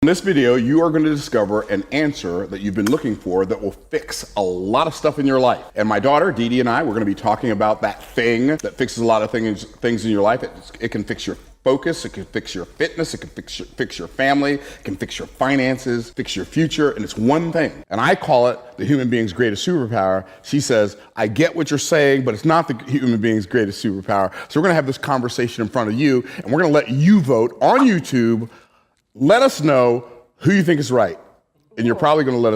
In this video, you are going to discover an answer that you've been looking for that will fix a lot of stuff in your life. And my daughter, Dee Dee, and I, we're going to be talking about that thing that fixes a lot of things in your life. It can fix your focus, it can fix your fitness, it can fix your family, it can fix your finances, fix your future, and it's one thing. And I call it the human being's greatest superpower. She says, I get what you're saying, but it's not the human being's greatest superpower. So we're going to have this conversation in front of you, and we're going to let you vote on YouTube. Let us know who you think is right. And you're probably going to let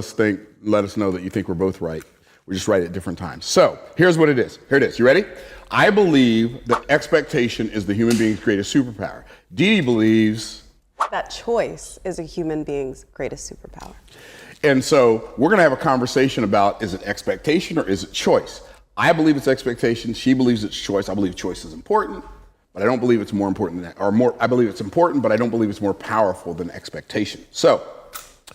us know that you think we're both right. We're just right at different times. So here's what it is. Here it is. You ready? I believe that expectation is the human being's greatest superpower. Dee Dee believes that choice is a human being's greatest superpower. And so we're going to have a conversation about, is it expectation or is it choice? I believe it's expectation. She believes it's choice. I believe choice is important. But I don't believe it's more important than that, I believe it's important, but I don't believe it's more powerful than expectation. So, do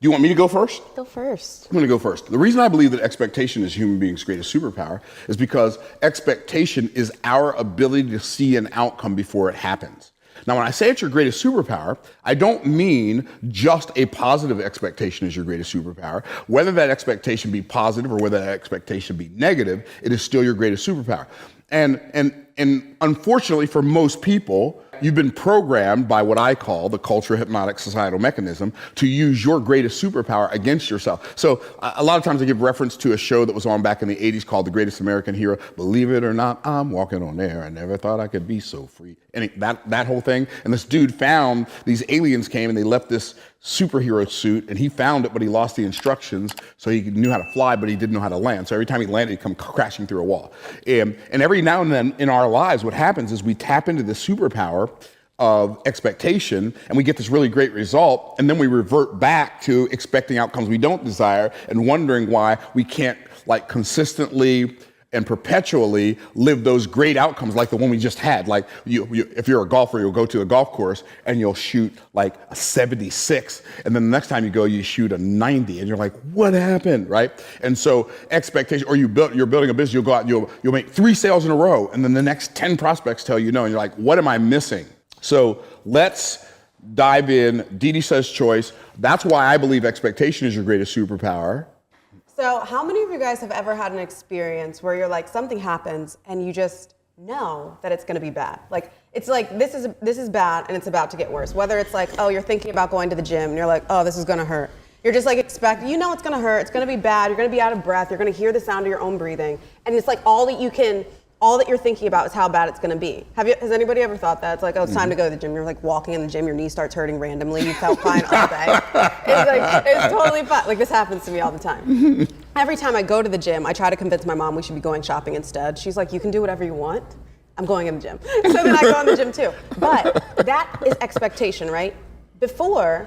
you want me to go first? Go first. I'm going to go first. The reason I believe that expectation is human being's greatest superpower is because expectation is our ability to see an outcome before it happens. Now, when I say it's your greatest superpower, I don't mean just a positive expectation is your greatest superpower. Whether that expectation be positive or whether that expectation be negative, it is still your greatest superpower. And unfortunately for most people, you've been programmed by what I call the culture hypnotic societal mechanism to use your greatest superpower against yourself. So a lot of times I give reference to a show that was on back in the 80s called The Greatest American Hero. Believe it or not, I'm walking on air. I never thought I could be so free. And that whole thing. And this dude found, these aliens came and they left this superhero suit, and he found it, but he lost the instructions, so he knew how to fly, but he didn't know how to land. So every time he landed, he'd come crashing through a wall. And every now and then in our lives, what happens is we tap into this superpower of expectation, and we get this really great result, and then we revert back to expecting outcomes we don't desire and wondering why we can't consistently and perpetually live those great outcomes like the one we just had. Like if you're a golfer, you'll go to a golf course and you'll shoot like a 76, and then the next time you go, you shoot a 90, and you're like, what happened, right? And so expectation, or you're building a business, you'll go out and you'll make 3 sales in a row, and then the next 10 prospects tell you no, and you're like, what am I missing? So let's dive in. Dee Dee says choice. That's why I believe expectation is your greatest superpower. So how many of you guys have ever had an experience where you're like, something happens and you just know that it's gonna be bad? Like, it's like, this is bad and it's about to get worse. Whether it's like, oh, you're thinking about going to the gym and you're like, oh, this is gonna hurt. You're just like expecting, you know it's gonna hurt, it's gonna be bad, you're gonna be out of breath, you're gonna hear the sound of your own breathing. And it's like all that you're thinking about is how bad it's gonna be. Has anybody ever thought that? It's like, oh, it's time to go to the gym. You're like walking in the gym, your knee starts hurting randomly. You felt fine all day. It's totally fine. Like, this happens to me all the time. Every time I go to the gym, I try to convince my mom we should be going shopping instead. She's like, you can do whatever you want. I'm going in the gym. So then I go in the gym too. But that is expectation, right? Before,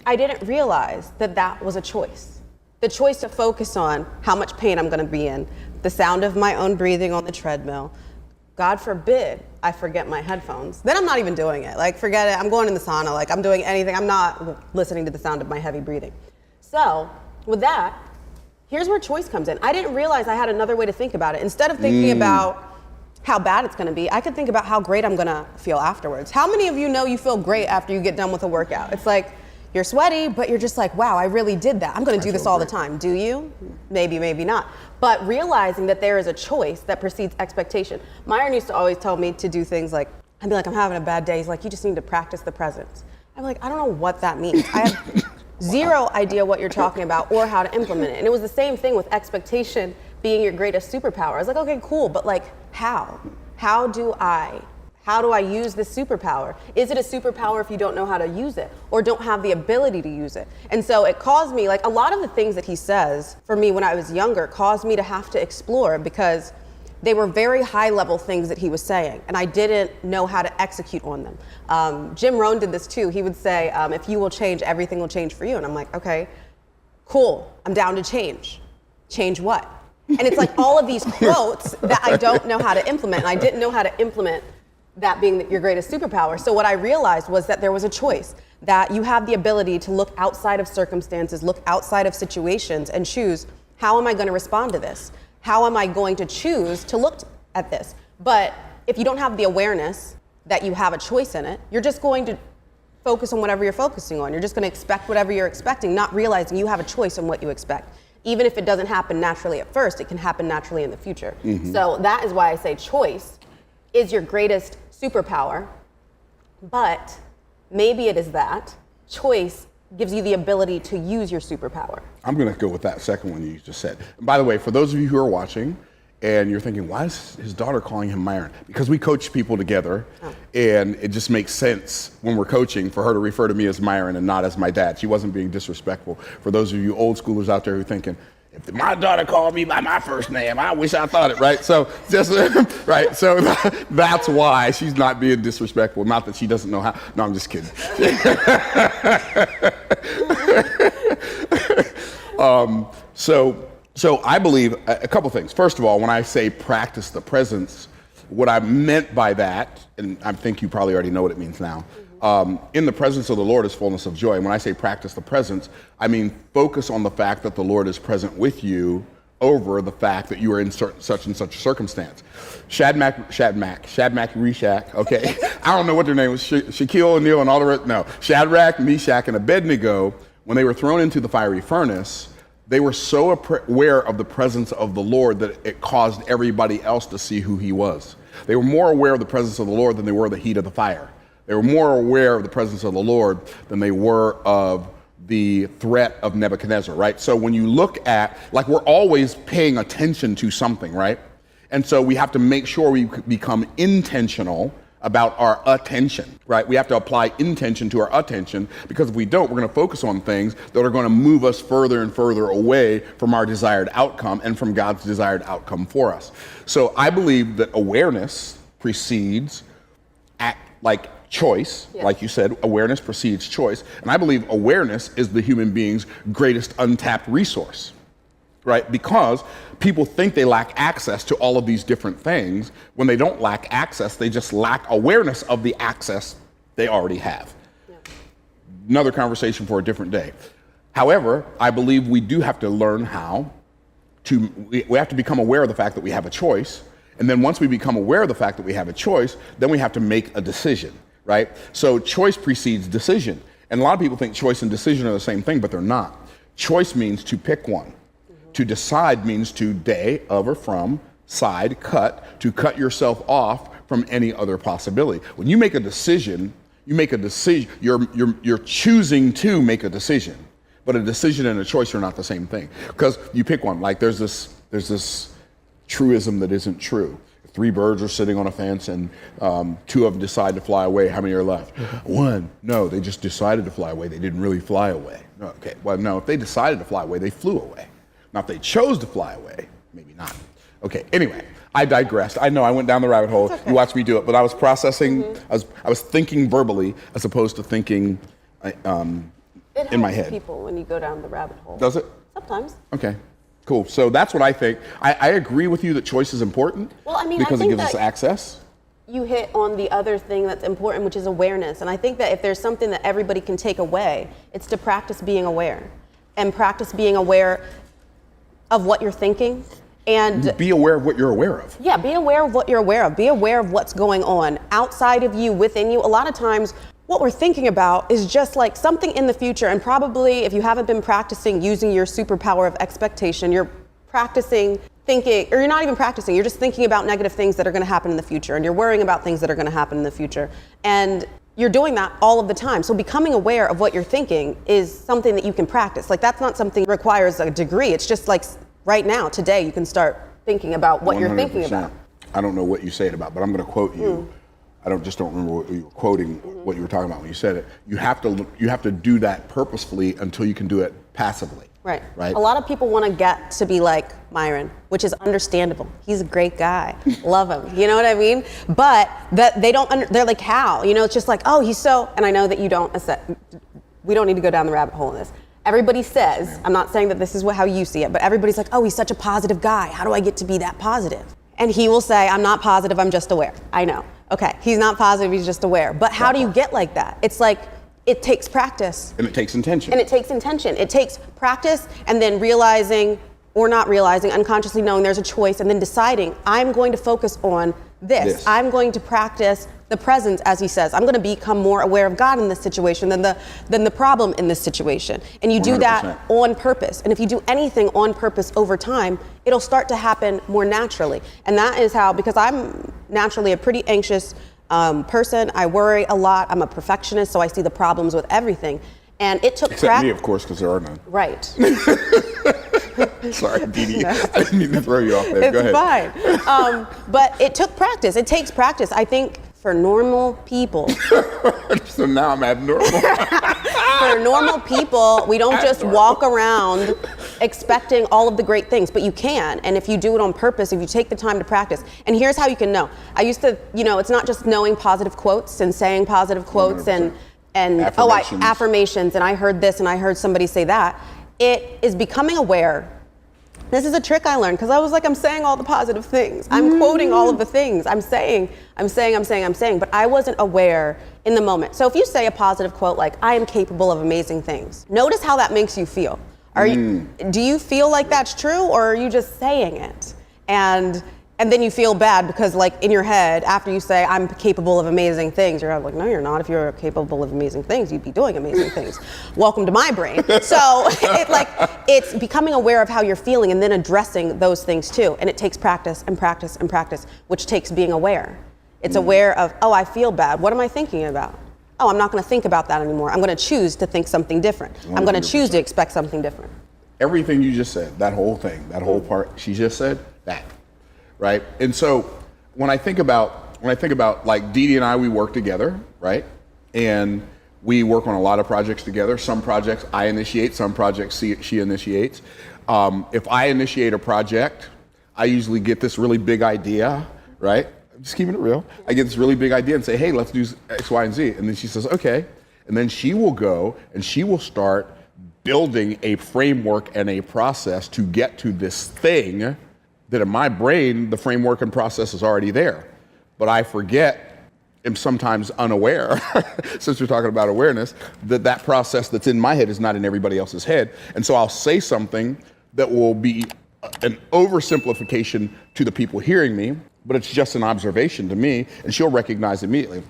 I didn't realize that was a choice. The choice to focus on how much pain I'm gonna be in, the sound of my own breathing on the treadmill. God forbid I forget my headphones. Then I'm not even doing it. Like, forget it, I'm going in the sauna, like I'm doing anything. I'm not listening to the sound of my heavy breathing. So, with that, here's where choice comes in. I didn't realize I had another way to think about it. Instead of thinking about how bad it's gonna be, I could think about how great I'm gonna feel afterwards. How many of you know you feel great after you get done with a workout? It's like, you're sweaty, but you're just like, wow, I really did that. I'm gonna do this all the time. Do you? Maybe, maybe not. But realizing that there is a choice that precedes expectation. Myron used to always tell me to do things like, I'd be like, I'm having a bad day. He's like, you just need to practice the present. I'm like, I don't know what that means. I have zero idea what you're talking about or how to implement it. And it was the same thing with expectation being your greatest superpower. I was like, okay, cool, but like, how? How do I use this superpower? Is it a superpower if you don't know how to use it or don't have the ability to use it? And so it caused me, like a lot of the things that he says for me when I was younger caused me to have to explore because they were very high level things that he was saying and I didn't know how to execute on them. Jim Rohn did this too. He would say, if you will change, everything will change for you. And I'm like, okay, cool, I'm down to change. Change what? And it's like all of these quotes that I don't know how to implement, and I didn't know how to implement that being your greatest superpower. So what I realized was that there was a choice, that you have the ability to look outside of circumstances, look outside of situations and choose, how am I gonna respond to this? How am I going to choose to look at this? But if you don't have the awareness that you have a choice in it, you're just going to focus on whatever you're focusing on. You're just going to expect whatever you're expecting, not realizing you have a choice on what you expect. Even if it doesn't happen naturally at first, it can happen naturally in the future. So that is why I say choice is your greatest superpower, but maybe it is that. Choice gives you the ability to use your superpower. I'm going to go with that second one you just said. And by the way, for those of you who are watching and you're thinking, why is his daughter calling him Myron? Because we coach people together, and it just makes sense when we're coaching for her to refer to me as Myron and not as my dad. She wasn't being disrespectful. For those of you old schoolers out there who are thinking, if my daughter called me by my first name, I wish I thought it, right? So just right. So that's why she's not being disrespectful. Not that she doesn't know how. No, I'm just kidding. So I believe a couple things. First of all, when I say practice the presence, what I meant by that, and I think you probably already know what it means now. In the presence of the Lord is fullness of joy. And when I say practice the presence, I mean focus on the fact that the Lord is present with you over the fact that you are in such and such a circumstance. Shadrach, Meshach, okay. I don't know what their name was, Shaquille O'Neal and all the rest. No, Shadrach, Meshach, and Abednego, when they were thrown into the fiery furnace, they were so aware of the presence of the Lord that it caused everybody else to see who he was. They were more aware of the presence of the Lord than they were of the heat of the fire. They were more aware of the presence of the Lord than they were of the threat of Nebuchadnezzar, right? So when you look at, like, we're always paying attention to something, right? And so we have to make sure we become intentional about our attention, right? We have to apply intention to our attention, because if we don't, we're going to focus on things that are going to move us further and further away from our desired outcome and from God's desired outcome for us. So I believe that awareness precedes choice. Yes. Like you said, awareness precedes choice. And I believe awareness is the human being's greatest untapped resource, right? Because people think they lack access to all of these different things. When they don't lack access, they just lack awareness of the access they already have. Yeah. Another conversation for a different day. However, I believe we do have to learn how to, we have to become aware of the fact that we have a choice. And then once we become aware of the fact that we have a choice, then we have to make a decision, right? So choice precedes decision. And a lot of people think choice and decision are the same thing, but they're not. Choice means to pick one. To decide means to day, of, or from, side, cut, to cut yourself off from any other possibility. When you make a decision, you're choosing to make a decision. But a decision and a choice are not the same thing. Because you pick one, like there's this truism that isn't true. If 3 birds are sitting on a fence and 2 of them decide to fly away, how many are left? 1. No, they just decided to fly away. They didn't really fly away. No, okay, well, no, if they decided to fly away, they flew away. Now, if they chose to fly away, maybe not. Okay, anyway, I digressed. I know I went down the rabbit hole. Okay. You watched me do it, but I was processing, I was thinking verbally as opposed to thinking in my head. People when you go down the rabbit hole. Does it? Sometimes. Okay. Cool. So that's what I think. I agree with you that choice is important. Well, I mean, because I think it gives us access. You hit on the other thing that's important, which is awareness. And I think that if there's something that everybody can take away, it's to practice being aware, and practice being aware of what you're thinking. And be aware of what you're aware of. Yeah, be aware of what you're aware of. Be aware of what's going on outside of you, within you. A lot of times, what we're thinking about is just like something in the future, and probably if you haven't been practicing using your superpower of expectation, you're practicing thinking, or you're not even practicing, you're just thinking about negative things that are going to happen in the future, and you're worrying about things that are going to happen in the future. And you're doing that all of the time. So becoming aware of what you're thinking is something that you can practice. Like, that's not something that requires a degree. It's just like right now, today, you can start thinking about what 100%. You're thinking about. I don't know what you say it about, but I'm going to quote you. I just don't remember what you were quoting, what you were talking about when you said it. You have to do that purposefully until you can do it passively. Right. A lot of people want to get to be like Myron, which is understandable. He's a great guy. Love him. You know what I mean? But that they don't. They're like, how? You know, it's just like, oh, he's so. And I know that you don't. We don't need to go down the rabbit hole in this. Everybody says, I'm not saying that this is how you see it, but everybody's like, oh, he's such a positive guy. How do I get to be that positive? And he will say, I'm not positive. I'm just aware. I know. Okay, he's not positive, he's just aware. But how do you get like that? It's like, it takes practice. And it takes intention. It takes practice, and then realizing, or not realizing, unconsciously knowing there's a choice, and then deciding, I'm going to focus on this. I'm going to practice the present, as he says. I'm going to become more aware of God in this situation than the problem in this situation. And you do that 100%. on purpose. And if you do anything on purpose over time, it'll start to happen more naturally. And that is how, because I'm naturally a pretty anxious person. I worry a lot. I'm a perfectionist, so I see the problems with everything. And it took Except me, of course, because there are none. Right. Sorry, Dee Dee. No. I didn't mean to throw you off there. Go ahead. It's fine. But it took practice. It takes practice. I think for normal people. So now I'm abnormal. For normal people, we don't just walk around expecting all of the great things, but you can. And if you do it on purpose, if you take the time to practice. And here's how you can know. I used to, it's not just knowing positive quotes and saying positive quotes 100%. and affirmations, and I heard this and I heard somebody say that. It is becoming aware. This is a trick I learned because I was like, I'm saying all the positive things. I'm quoting all of the things. I'm saying, but I wasn't aware in the moment. So if you say a positive quote like, I am capable of amazing things, notice how that makes you feel. Do you feel like that's true, or are you just saying it? And then you feel bad because, like, in your head, after you say, I'm capable of amazing things, you're like, no, you're not. If you're capable of amazing things, you'd be doing amazing things. Welcome to my brain. So it's becoming aware of how you're feeling and then addressing those things too. And it takes practice and practice and practice, which takes being aware. It's aware of, oh, I feel bad. What am I thinking about? Oh, I'm not going to think about that anymore. I'm going to choose to think something different. 100%. I'm going to choose to expect something different. Everything you just said, that whole thing, that whole part she just said, that. Right? And so when I think about like Dee Dee and I, we work together, right? And we work on a lot of projects together. Some projects I initiate, some projects she initiates. If I initiate a project, I usually get this really big idea, right? I'm just keeping it real. I get this really big idea and say, hey, let's do X, Y, and Z. And then she says, okay. And then she will go and she will start building a framework and a process to get to this thing that in my brain, the framework and process is already there. But I forget, am sometimes unaware, since we're talking about awareness, that process that's in my head is not in everybody else's head. And so I'll say something that will be an oversimplification to the people hearing me, but it's just an observation to me, and she'll recognize immediately.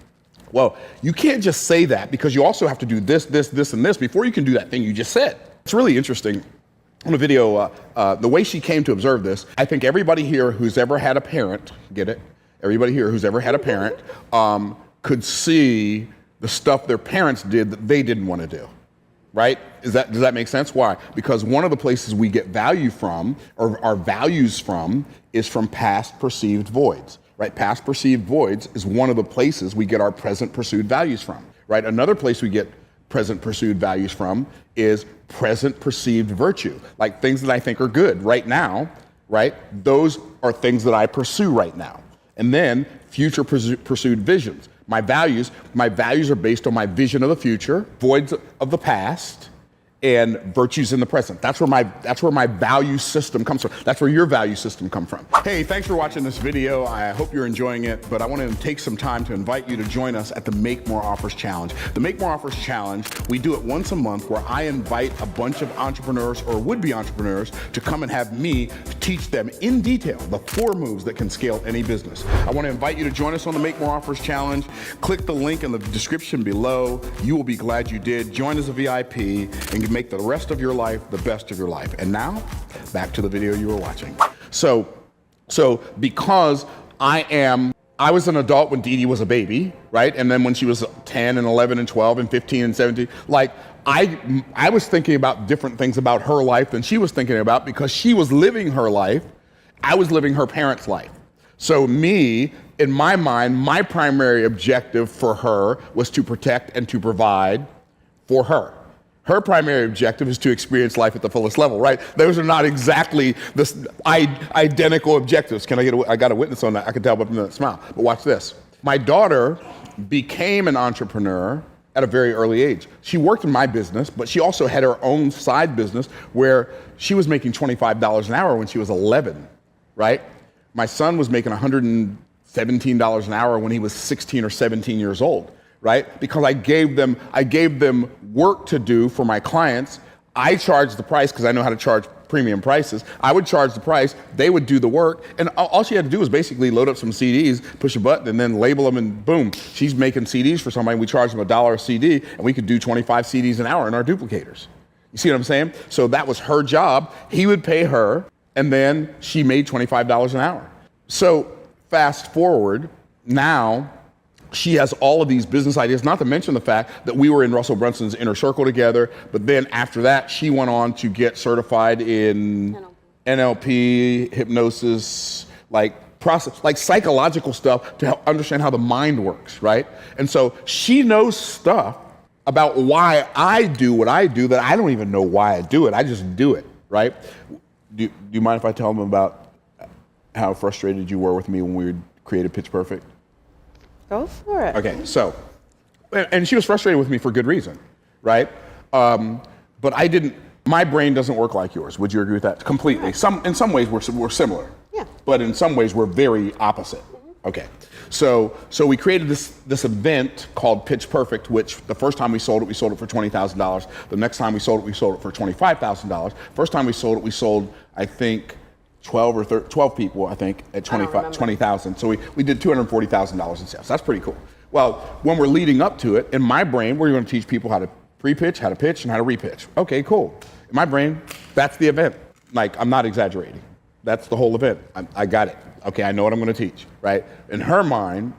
Well, you can't just say that because you also have to do this, this, this, and this before you can do that thing you just said. It's really interesting. On the video, the way she came to observe this, I think everybody here who's ever had a parent, get it? Everybody here who's ever had a parent could see the stuff their parents did that they didn't want to do, right? Does that make sense? Why? Because one of the places we get value from, or our values from, is from past perceived voids, right? Past perceived voids is one of the places we get our present pursued values from, right? Another place we get present pursued values from is present perceived virtue, like things that I think are good right now, right? Those are things that I pursue right now. And then future pursued visions. My values are based on my vision of the future, voids of the past, and virtues in the present. That's where my value system comes from. That's where your value system comes from. Hey, thanks for watching this video. I hope you're enjoying it, but I want to take some time to invite you to join us at the Make More Offers Challenge. The Make More Offers Challenge, we do it once a month where I invite a bunch of entrepreneurs or would-be entrepreneurs to come and have me teach them in detail the 4 moves that can scale any business. I want to invite you to join us on the Make More Offers Challenge. Click the link in the description below. You will be glad you did. Join as a VIP and make the rest of your life the best of your life. And now, back to the video you were watching. So because I was an adult when Dee Dee was a baby, right? And then when she was 10 and 11 and 12 and 15 and 17, like I was thinking about different things about her life than she was thinking about because she was living her life. I was living her parents' life. So me, in my mind, my primary objective for her was to protect and to provide for her. Her primary objective is to experience life at the fullest level, right? Those are not exactly the identical objectives. I got a witness on that. I can tell by the smile. But watch this. My daughter became an entrepreneur at a very early age. She worked in my business, but she also had her own side business where she was making $25 an hour when she was 11, right? My son was making $117 an hour when he was 16 or 17 years old. Right? Because I gave them work to do for my clients. I charged the price because I know how to charge premium prices. I would charge the price, they would do the work, and all she had to do was basically load up some CDs, push a button, and then label them, and boom, she's making CDs for somebody. We charge them $1 a CD, and we could do 25 CDs an hour in our duplicators. You see what I'm saying? So that was her job. He would pay her, and then she made $25 an hour. So fast forward, now she has all of these business ideas, not to mention the fact that we were in Russell Brunson's inner circle together, but then after that, she went on to get certified in NLP, hypnosis, like psychological stuff to help understand how the mind works, right? And so she knows stuff about why I do what I do that I don't even know why I do it. I just do it, right? Do you mind if I tell them about how frustrated you were with me when we created Pitch Perfect? Go for it. Okay, so, and she was frustrated with me for good reason, right? But my brain doesn't work like yours. Would you agree with that? Completely. In some ways, we're similar. Yeah. But in some ways, we're very opposite. Okay, so we created this event called Pitch Perfect, which the first time we sold it for $20,000. The next time we sold it for $25,000. First time we sold, I think, 12 people, I think, at 20,000. So we did $240,000 in sales. That's pretty cool. Well, when we're leading up to it, in my brain, we're going to teach people how to pre-pitch, how to pitch, and how to repitch. Okay, cool. In my brain, that's the event. Like, I'm not exaggerating. That's the whole event. I got it. Okay, I know what I'm going to teach, right? In her mind,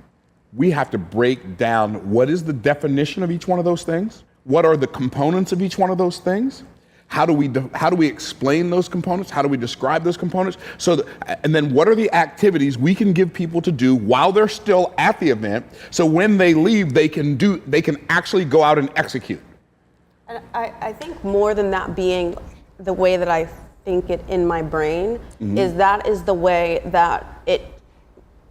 we have to break down what is the definition of each one of those things? What are the components of each one of those things? How do we explain those components? How do we describe those components? And then what are the activities we can give people to do while they're still at the event, so when they leave, they can actually go out and execute? And I think more than that being the way that I think it in my brain, that is the way that it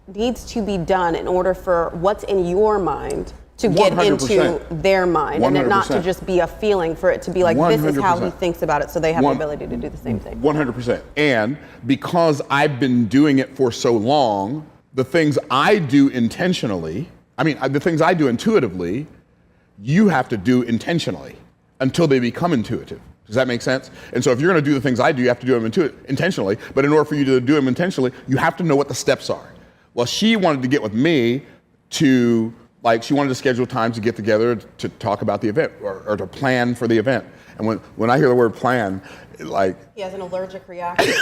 needs to be done in order for what's in your mind to get 100%. Into their mind 100%. And it not to just be a feeling, for it to be like 100%. This is how he thinks about it, so they have the ability to do the same thing. 100%. And because I've been doing it for so long, the things I do intentionally, the things I do intuitively, you have to do intentionally until they become intuitive. Does that make sense? And so if you're going to do the things I do, you have to do them intentionally. But in order for you to do them intentionally, you have to know what the steps are. Well, she wanted to get with me to, she wanted to schedule times to get together to talk about the event or to plan for the event. And when I hear the word plan, he has an allergic reaction.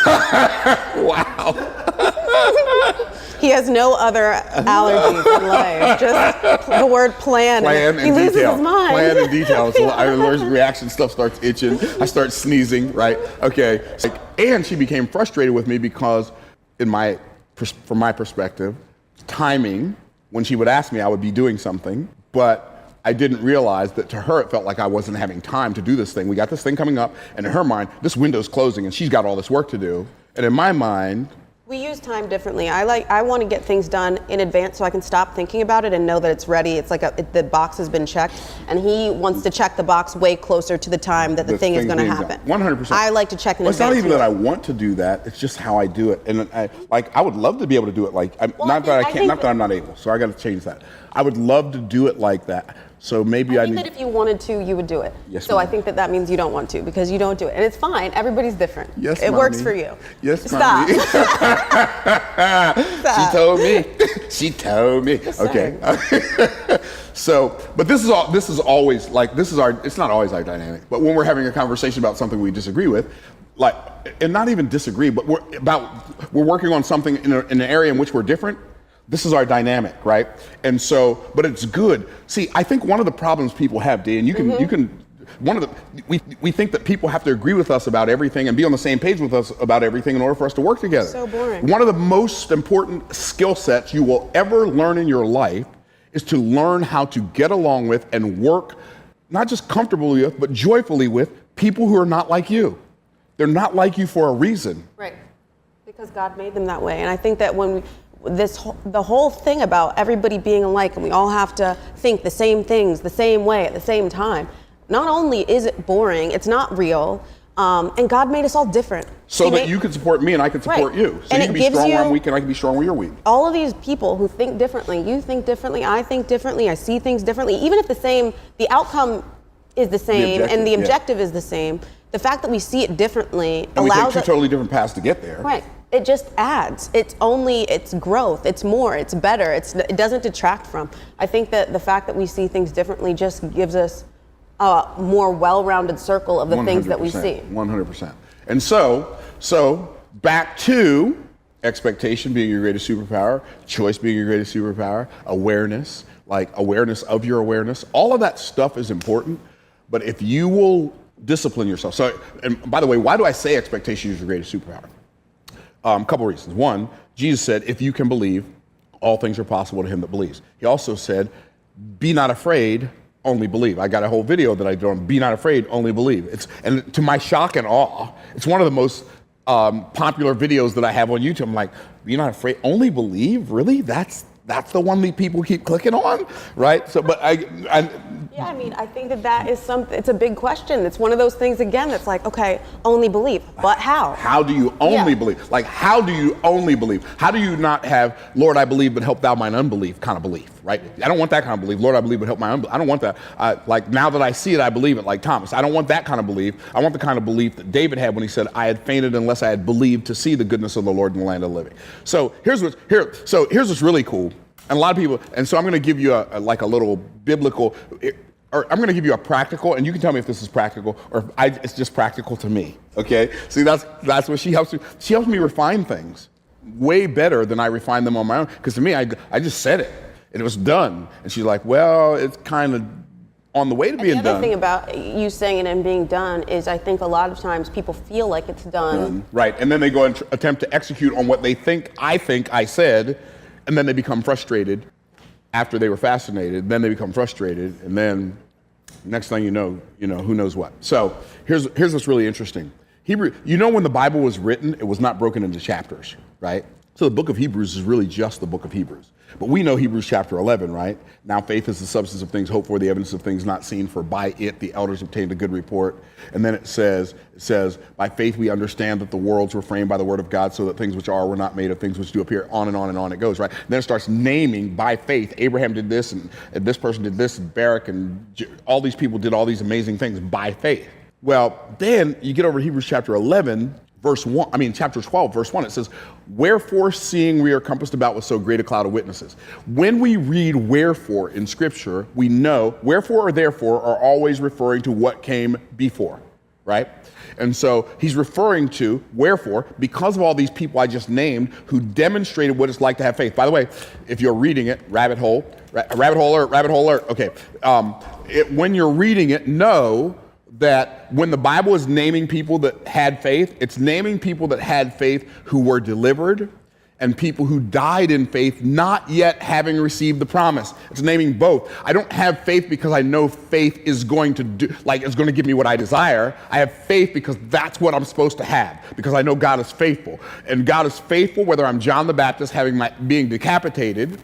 Wow. He has no other allergies in life. Just the word plan. He loses his mind. Plan and detail. So allergic reaction, stuff starts itching. I start sneezing, right? Okay. And she became frustrated with me because from my perspective, timing, when she would ask me, I would be doing something, but I didn't realize that to her, it felt like I wasn't having time to do this thing. We got this thing coming up, and in her mind, this window's closing, and she's got all this work to do. And in my mind, we use time differently. I want to get things done in advance so I can stop thinking about it and know that it's ready. It's like the box has been checked, and he wants to check the box way closer to the time that the thing is going to happen. 100%. I like to check in advance. It's not even that I want to do that. It's just how I do it. And I would love to be able to do it not that I'm not able. So I got to change that. I would love to do it like that. So maybe I think that if you wanted to, you would do it. Yes, so I think that means you don't want to, because you don't do it. And it's fine. Everybody's different. Yes, it works for you. Yes, Stop. Stop. She told me. Okay. So, but this is always it's not always our dynamic, but when we're having a conversation about something we disagree with, and not even disagree, but we're working on something in an area in which we're different. This is our dynamic, right? And so, but it's good. See, I think one of the problems people have, Dan, we think that people have to agree with us about everything and be on the same page with us about everything in order for us to work together. So boring. One of the most important skill sets you will ever learn in your life is to learn how to get along with and work, not just comfortably with, but joyfully with people who are not like you. They're not like you for a reason. Right. Because God made them that way. And I think that the whole thing about everybody being alike and we all have to think the same things the same way at the same time, not only is it boring, it's not real, and God made us all different. So that you can support me and I can support you. So you can be strong where I'm weak and I can be strong where you're weak. All of these people who think differently, you think differently, I think differently, I see things differently, even if the outcome is the same and the yeah. objective is the same. The fact that we see it differently And we take allows two totally different paths to get there. Right. It just adds. It's growth. It's more. It's better. It doesn't detract from. I think that the fact that we see things differently just gives us a more well-rounded circle of the things that we see. 100%. And so back to expectation being your greatest superpower, choice being your greatest superpower, awareness, like awareness of your awareness. All of that stuff is important, but if you will discipline yourself. So, and by the way, why do I say expectation is your greatest superpower? A couple reasons. One, Jesus said, if you can believe, all things are possible to him that believes. He also said, be not afraid, only believe. I got a whole video that I did on be not afraid, only believe. And to my shock and awe, it's one of the most popular videos that I have on YouTube. I'm like, be not afraid, only believe? Really? That's the one that people keep clicking on, right? So, but yeah, I mean, I think that is something, it's a big question. It's one of those things, again, that's like, okay, only believe, but how? How do you only believe? Like, how do you only believe? How do you not have, Lord, I believe, but help thou mine unbelief kind of belief, right? I don't want that kind of belief. Lord, I believe, but help my unbelief. I don't want that. Like, now that I see it, I believe it, like Thomas. I don't want that kind of belief. I want the kind of belief that David had when he said, I had fainted unless I had believed to see the goodness of the Lord in the land of the living. So here's what's really cool. And a lot of people, and so I'm going to give you a little biblical, or I'm going to give you a practical, and you can tell me if this is practical or if it's just practical to me. Okay? See, that's what she helps me. She helps me refine things way better than I refine them on my own. Because to me, I just said it and it was done. And she's like, well, it's kind of on the way to being done. The other thing about you saying it and being done is I think a lot of times people feel like it's done. Right. And then they go and attempt to execute on what they think I said. And then they become frustrated after they were fascinated. Then they become frustrated. And then next thing you know, who knows what. So here's what's really interesting. When the Bible was written, it was not broken into chapters, right? So the book of Hebrews is really just the book of Hebrews. But we know Hebrews chapter 11, right? Now faith is the substance of things hoped for, the evidence of things not seen, for by it the elders obtained a good report. And then it says, by faith we understand that the worlds were framed by the word of God, so that things which are were not made of things which do appear. On and on and on it goes, right? And then it starts naming by faith. Abraham did this, and this person did this, and Barak, and all these people did all these amazing things by faith. Well, then you get over to Hebrews chapter 11, chapter 12, verse 1, it says, wherefore, seeing we are compassed about with so great a cloud of witnesses. When we read wherefore in Scripture, we know wherefore or therefore are always referring to what came before, right? And so he's referring to wherefore, because of all these people I just named who demonstrated what it's like to have faith. By the way, if you're reading it, rabbit hole alert. Okay. When you're reading it, know that when the Bible is naming people that had faith, it's naming people that had faith who were delivered and people who died in faith not yet having received the promise. It's naming both. I don't have faith because I know faith is going to it's going to give me what I desire. I have faith because that's what I'm supposed to have, because I know God is faithful. And God is faithful whether I'm John the Baptist being decapitated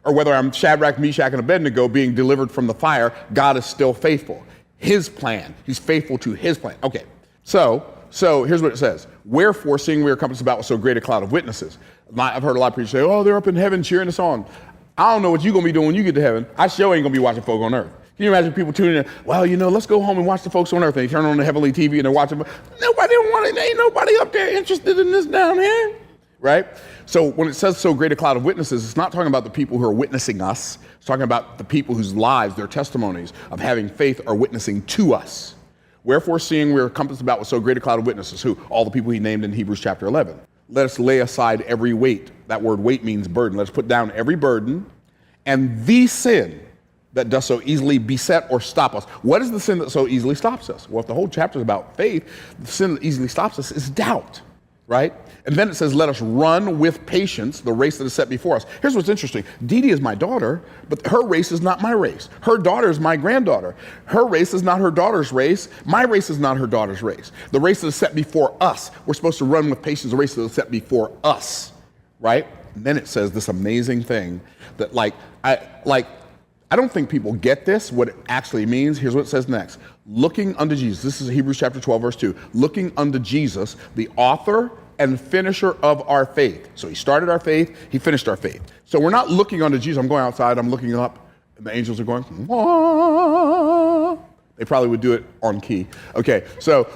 or whether I'm Shadrach, Meshach, and Abednego being delivered from the fire. God is still faithful. His plan. He's faithful to his plan. Okay, so here's what it says. Wherefore, seeing we are compassed about with so great a cloud of witnesses. I've heard a lot of preachers say, oh, they're up in heaven cheering us on. I don't know what you're going to be doing when you get to heaven. I sure ain't going to be watching folk on earth. Can you imagine people tuning in? Well, let's go home and watch the folks on earth. And they turn on the heavenly TV and they're watching. Nobody want it. There ain't nobody up there interested in this down here. Right? So when it says so great a cloud of witnesses, it's not talking about the people who are witnessing us. It's talking about the people whose lives, their testimonies of having faith are witnessing to us. Wherefore, seeing we are compassed about with so great a cloud of witnesses, who? All the people he named in Hebrews chapter 11. Let us lay aside every weight. That word weight means burden. Let us put down every burden and the sin that does so easily beset or stop us. What is the sin that so easily stops us? Well, if the whole chapter is about faith, the sin that easily stops us is doubt, right? And then it says, let us run with patience the race that is set before us. Here's what's interesting. Dee Dee is my daughter, but her race is not my race. Her daughter is my granddaughter. Her race is not her daughter's race. My race is not her daughter's race. The race that is set before us, we're supposed to run with patience the race that is set before us, right? And then it says this amazing thing that I don't think people get this, what it actually means. Here's what it says next. Looking unto Jesus. This is Hebrews chapter 12, verse 2. Looking unto Jesus, the author and finisher of our faith. So he started our faith, he finished our faith. So we're not looking unto Jesus. I'm going outside, I'm looking up, and the angels are going, wah. They probably would do it on key. Okay, so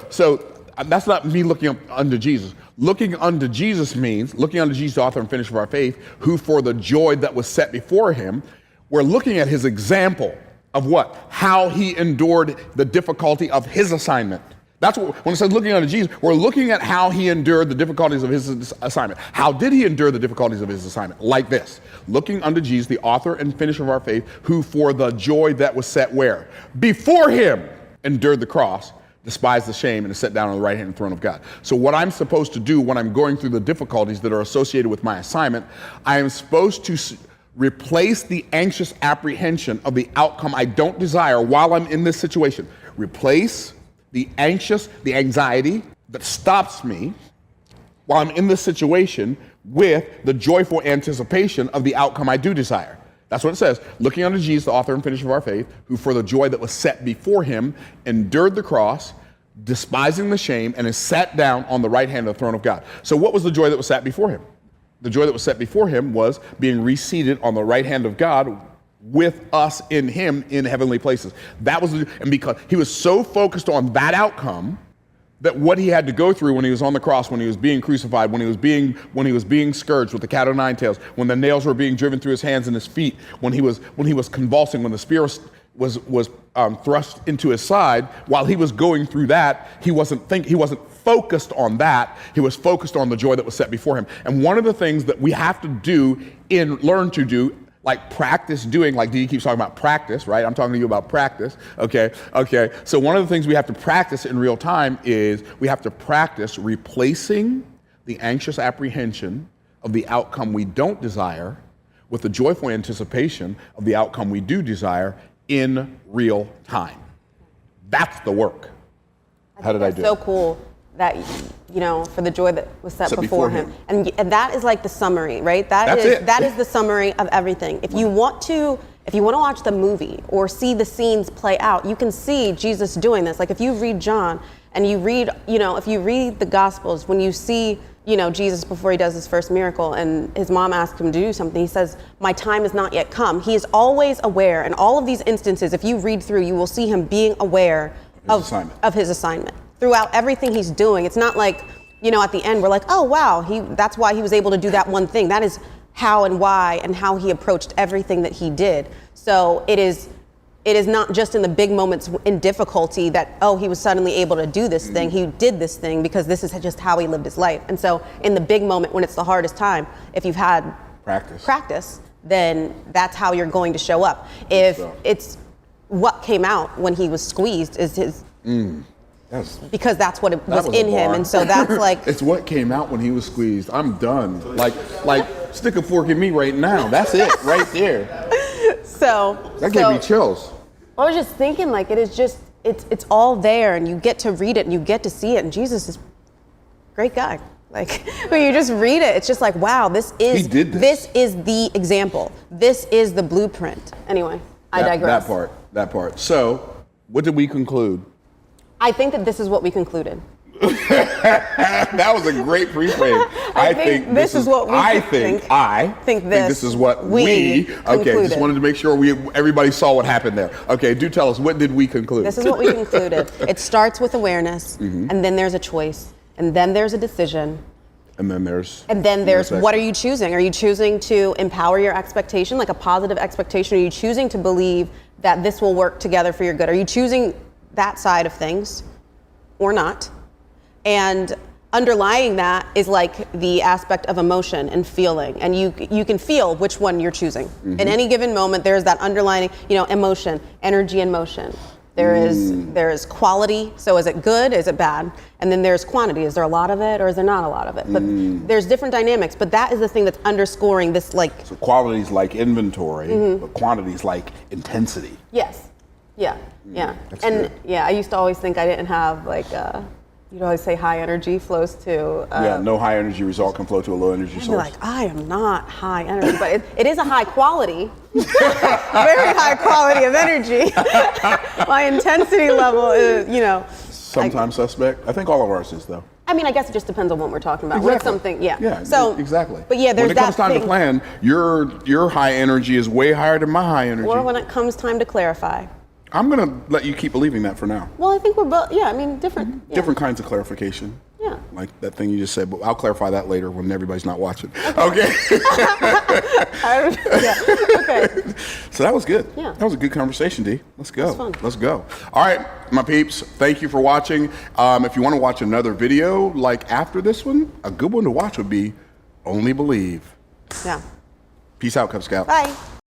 that's not me looking up unto Jesus. Looking unto Jesus means, looking unto Jesus, the author and finisher of our faith, who for the joy that was set before him, we're looking at his example of what? How he endured the difficulty of his assignment. That's what, when it says looking unto Jesus, we're looking at how he endured the difficulties of his assignment. How did he endure the difficulties of his assignment? Like this, looking unto Jesus, the author and finisher of our faith, who for the joy that was set where? Before him endured the cross, despised the shame, and is set down on the right hand throne of God. So what I'm supposed to do when I'm going through the difficulties that are associated with my assignment, I am supposed to replace the anxious apprehension of the outcome I don't desire while I'm in this situation. Replace the anxiety that stops me while I'm in this situation with the joyful anticipation of the outcome I do desire. That's what it says. Looking unto Jesus, the author and finisher of our faith, who for the joy that was set before him endured the cross, despising the shame, and is sat down on the right hand of the throne of God. So what was the joy that was set before him? The joy that was set before him was being reseated on the right hand of God with us in him in heavenly places. That was, and because he was so focused on that outcome, that what he had to go through when he was on the cross, when he was being crucified, when he was being scourged with the cat o' nine tails, when the nails were being driven through his hands and his feet, when he was convulsing, when the spear was thrust into his side, while he was going through that, he wasn't focused on that. He was focused on the joy that was set before him. And one of the things that we have to do learn to do, like practice doing, like Dee keeps talking about practice, right? I'm talking to you about practice, okay? So one of the things we have to practice in real time is we have to practice replacing the anxious apprehension of the outcome we don't desire with the joyful anticipation of the outcome we do desire in real time. That's the work. How did I do? So cool that, for the joy that was set before him. And that is like the summary, right? That is the summary of everything. If you want to watch the movie or see the scenes play out, you can see Jesus doing this. Like if you read John and you read, if you read the Gospels, when you see, Jesus before he does his first miracle and his mom asks him to do something, he says, my time has not yet come. He is always aware. In all of these instances, if you read through, you will see him being aware of his assignment. Throughout everything he's doing. It's not like, at the end we're like, oh wow, that's why he was able to do that one thing. That is how and why and how he approached everything that he did. So it is not just in the big moments in difficulty that, he was suddenly able to do this thing. He did this thing because this is just how he lived his life. And so in the big moment when it's the hardest time, if you've had practice, then that's how you're going to show up. If it's what came out when he was squeezed is his... because that's what was in him, and so that's like it's what came out when he was squeezed. I'm done. Like stick a fork in me right now. That's it, right there. So that gave me chills. I was just thinking, like it's all there, and you get to read it, and you get to see it, and Jesus is a great guy. Like when you just read it, it's just like, wow, this is the example. This is the blueprint. Anyway, I digress. That part. So, what did we conclude? I think that this is what we concluded. That was a great pre-frame. I think this is what we think this is what we concluded. Just wanted to make sure everybody saw what happened there. Okay, do tell us, what did we conclude? This is what we concluded. It starts with awareness, and then there's a choice, and then there's a decision. And then there's what are you choosing? Are you choosing to empower your expectation, like a positive expectation? Are you choosing to believe that this will work together for your good? Are you choosing that side of things or not? And underlying that is like the aspect of emotion and feeling, and you can feel which one you're choosing. In any given moment, there's that underlying, emotion, energy and motion. There is quality. So is it good? Is it bad? And then there's quantity. Is there a lot of it or is there not a lot of it? But there's different dynamics. But that is the thing that's underscoring this, like. So quality is like inventory, but quantity is like intensity. Yes. Yeah. That's and good. Yeah, I used to always think I didn't have you'd always say high energy flows to. No high energy result can flow to a low energy source. I'd be like, I am not high energy, but it is a high quality, very high quality of energy. My intensity level is, Sometimes suspect. I think all of ours is though. I mean, I guess it just depends on what we're talking about. Exactly. Something, Yeah. So exactly. But yeah, there's when it comes time to plan, your high energy is way higher than my high energy. Or when it comes time to clarify. I'm going to let you keep believing that for now. Well, I think we're both. Yeah, I mean, different. Yeah. Different kinds of clarification. Yeah. Like that thing you just said, but I'll clarify that later when everybody's not watching. Okay. Okay. So that was good. Yeah. That was a good conversation, D. Let's go. Fun. Let's go. All right, my peeps, thank you for watching. If you want to watch another video like after this one, a good one to watch would be Only Believe. Yeah. Peace out, Cub Scout. Bye.